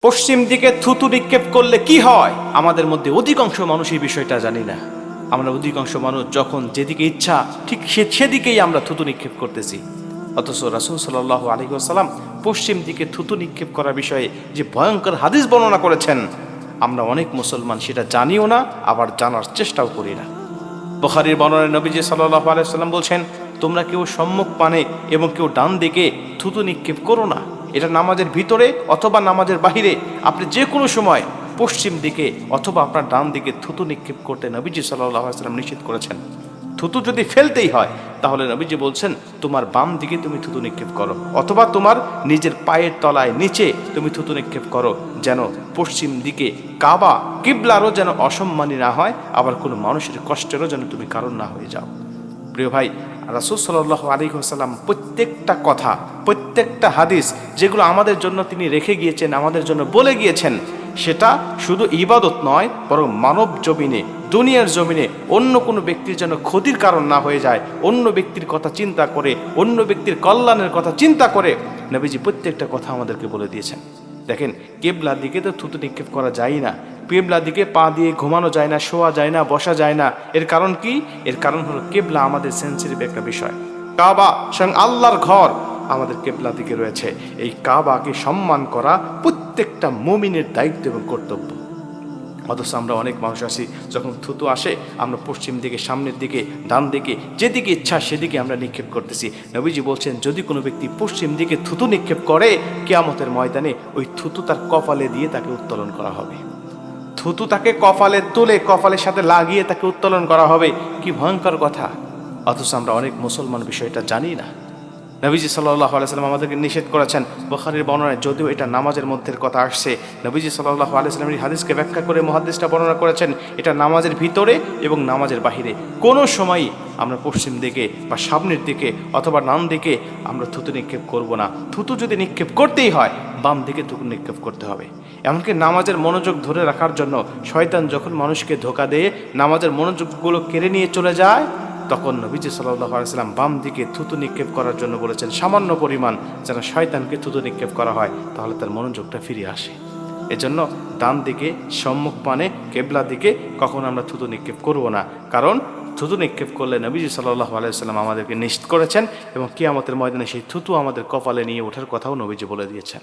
পশ্চিম দিকে থুতু নিক্ষেপ করলে কি হয়? আমাদের মধ্যে অধিকাংশ মানুষ এই বিষয়টা জানি না। আমরা অধিকাংশ মানুষ যখন যেদিকে ইচ্ছা ঠিক সেদিকেই আমরা থুতু নিক্ষেপ করতেছি। অথচ রাসূল সাল্লাল্লাহু আলাইহি ওয়াসাল্লাম পশ্চিম দিকে থুতু নিক্ষেপ করার বিষয়ে যে ভয়ঙ্কর হাদিস বর্ণনা করেছেন, আমরা অনেক মুসলমান সেটা জানিও না, আবার জানার চেষ্টাও করি না। বুখারীর বর্ণনায় নবীজি সাল্লাল্লাহু আলাইহি ওয়াসাল্লাম বলছেন, তোমরা কেউ সম্মুখ পানে এবং কেউ ডান দিকে থুতু নিক্ষেপ করো না। এটা নামাজের ভিতরে অথবা নামাজের বাহিরে আপনি যে কোনো সময় পশ্চিম দিকে অথবা আপনার ডান দিকে থুতু নিক্ষেপ করতে নবীজি সাল্লাল্লাহু আলাইহি ওয়াসাল্লাম নিষেধ করেছেন। থুতু যদি ফেলতেই হয় তাহলে নবীজি বলছেন তোমার বাম দিকে তুমি থুতু নিক্ষেপ করো, অথবা তোমার নিজের পায়ের তলায় নিচে তুমি থুতু নিক্ষেপ করো, যেন পশ্চিম দিকে কাবা কিবলারও যেন অসম্মানী না হয়, আবার কোনো মানুষের কষ্টেরও যেন তুমি কারণ না হয়ে যাও। প্রিয় ভাই, রাসূল সাল্লাল্লাহু আলাইহি ওয়াসাল্লাম প্রত্যেকটা কথা, প্রত্যেকটা হাদিস যেগুলো আমাদের জন্য তিনি রেখে গিয়েছেন, আমাদের জন্য বলে গিয়েছেন, সেটা শুধু ইবাদত নয়, বরং মানব জমিনে, দুনিয়ার জমিনে অন্য কোনো ব্যক্তির যেন ক্ষতির কারণ না হয়ে যায়, অন্য ব্যক্তির কথা চিন্তা করে, অন্য ব্যক্তির কল্যাণের কথা চিন্তা করে নবীজি প্রত্যেকটা কথা আমাদেরকে বলে দিয়েছেন। দেখেন, কিবলার দিকে তো থুতু নিক্ষেপ করা যায় না, কিবলার দিকে পা দিয়ে ঘুমানো যায় না, শোয়া যায় না, বসা যায় না। এর কারণ কি? এর কারণ হলো কিবলা আমাদের সেন্সিটিভ একটা বিষয়। কাবা স্বয়ং আল্লাহর ঘর আমাদের কিবলা দিকে রয়েছে। এই কাবাকে সম্মান করা প্রত্যেকটা মুমিনের দায়িত্ব এবং কর্তব্য। অথচ আমরা অনেক মানুষ আছি, যখন থুতু আসে আমরা পশ্চিম দিকে, সামনের দিকে, ডান দিকে, যেদিকে ইচ্ছা সেদিকে আমরা নিক্ষেপ করতেছি। নবীজি বলছেন, যদি কোনো ব্যক্তি পশ্চিম দিকে থুতু নিক্ষেপ করে, কিয়ামতের ময়দানে ওই থুতু তার কপালে দিয়ে তাকে উত্তোলন করা হবে। থুতু তাকে কপালে তুলে কপালের সাথে লাগিয়ে তাকে উত্তোলন করা হবে। কি ভয়ঙ্কর কথা! অথচ আমরা অনেক মুসলমান বিষয়টা জানি না। নবীজি সাল্লাল্লাহু আলাইহি ওয়াসাল্লাম আমাদেরকে নিষেধ করেছেন। বুখারীর বর্ণনায় যদিও এটা নামাজের মধ্যের কথা আসছে, নবীজি সাল্লাল্লাহু আলাইহি ওয়াসাল্লাম এই হাদিসকে ব্যাখ্যা করে মুহাদ্দিসরা বর্ণনা করেছেন, এটা নামাজের ভিতরে এবং নামাজের বাহিরে কোনো সময়ই আমরা পশ্চিম দিকে বা সামনের দিকে অথবা ডান দিকে আমরা থুতু নিক্ষেপ করব না। থুতু যদি নিক্ষেপ করতেই হয়, বাম দিকে থুতু নিক্ষেপ করতে হবে। এমনকি নামাজের মনোযোগ ধরে রাখার জন্য শয়তান যখন মানুষকে ধোঁকা দিয়ে নামাজের মনোযোগগুলো কেড়ে নিয়ে চলে যায়, তখন নবীজি সাল্লাল্লাহু আলাইহি ওয়াসাল্লাম বাম দিকে থুতু নিক্ষেপ করার জন্য বলেছেন, সামান্য পরিমাণ যেন শয়তানকে থুতু নিক্ষেপ করা হয়, তাহলে তার মনোযোগটা ফিরে আসে। এজন্য ডান দিকে, সম্মুখ পানে, কিবলা দিকে কখনো আমরা থুতু নিক্ষেপ করব না। কারণ থুতু নিক্ষেপ করলে নবীজি সাল্লাল্লাহু আলাইহি ওয়াসাল্লাম আমাদেরকে নিষেধ করেছেন, এবং কিয়ামতের ময়দানে সেই থুতু আমাদের কপালে নিয়ে ওঠার কথাও নবীজি বলে দিয়েছেন।